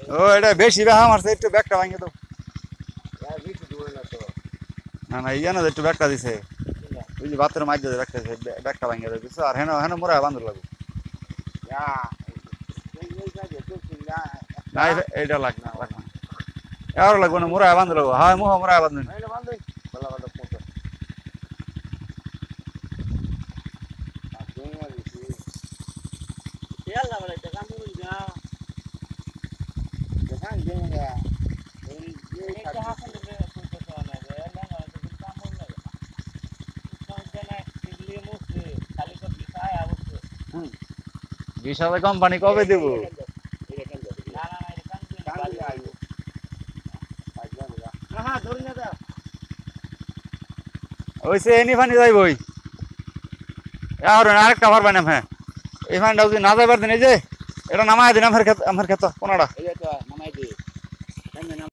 ও এটা বেশি বেহা মারছে একটু ব্যাগটা ভাঙে তো না না ইয়া না একটু ব্যাগটা দিছে ওই যে বাতের মাঝে ব্যাগটা ব্যাগটা ভাঙে দেয় বুঝছো আর হেন হেন মোরা বান্ধব লাগবে না এইটা লাগবে না লাগবে না আর লাগবে না মোরা বান্ধব লাগবে হ্যাঁ মোহ মোরা বান্ধব বিশাল কোম্পানি কবে দেবো ওই সে এনি ফানি যাই বই আর আরেকটা পারবেন হ্যাঁ এই ফানটা যদি না যাইবার দিন এই যে এটা নামায় দিন আমার ক্ষেত কোনটা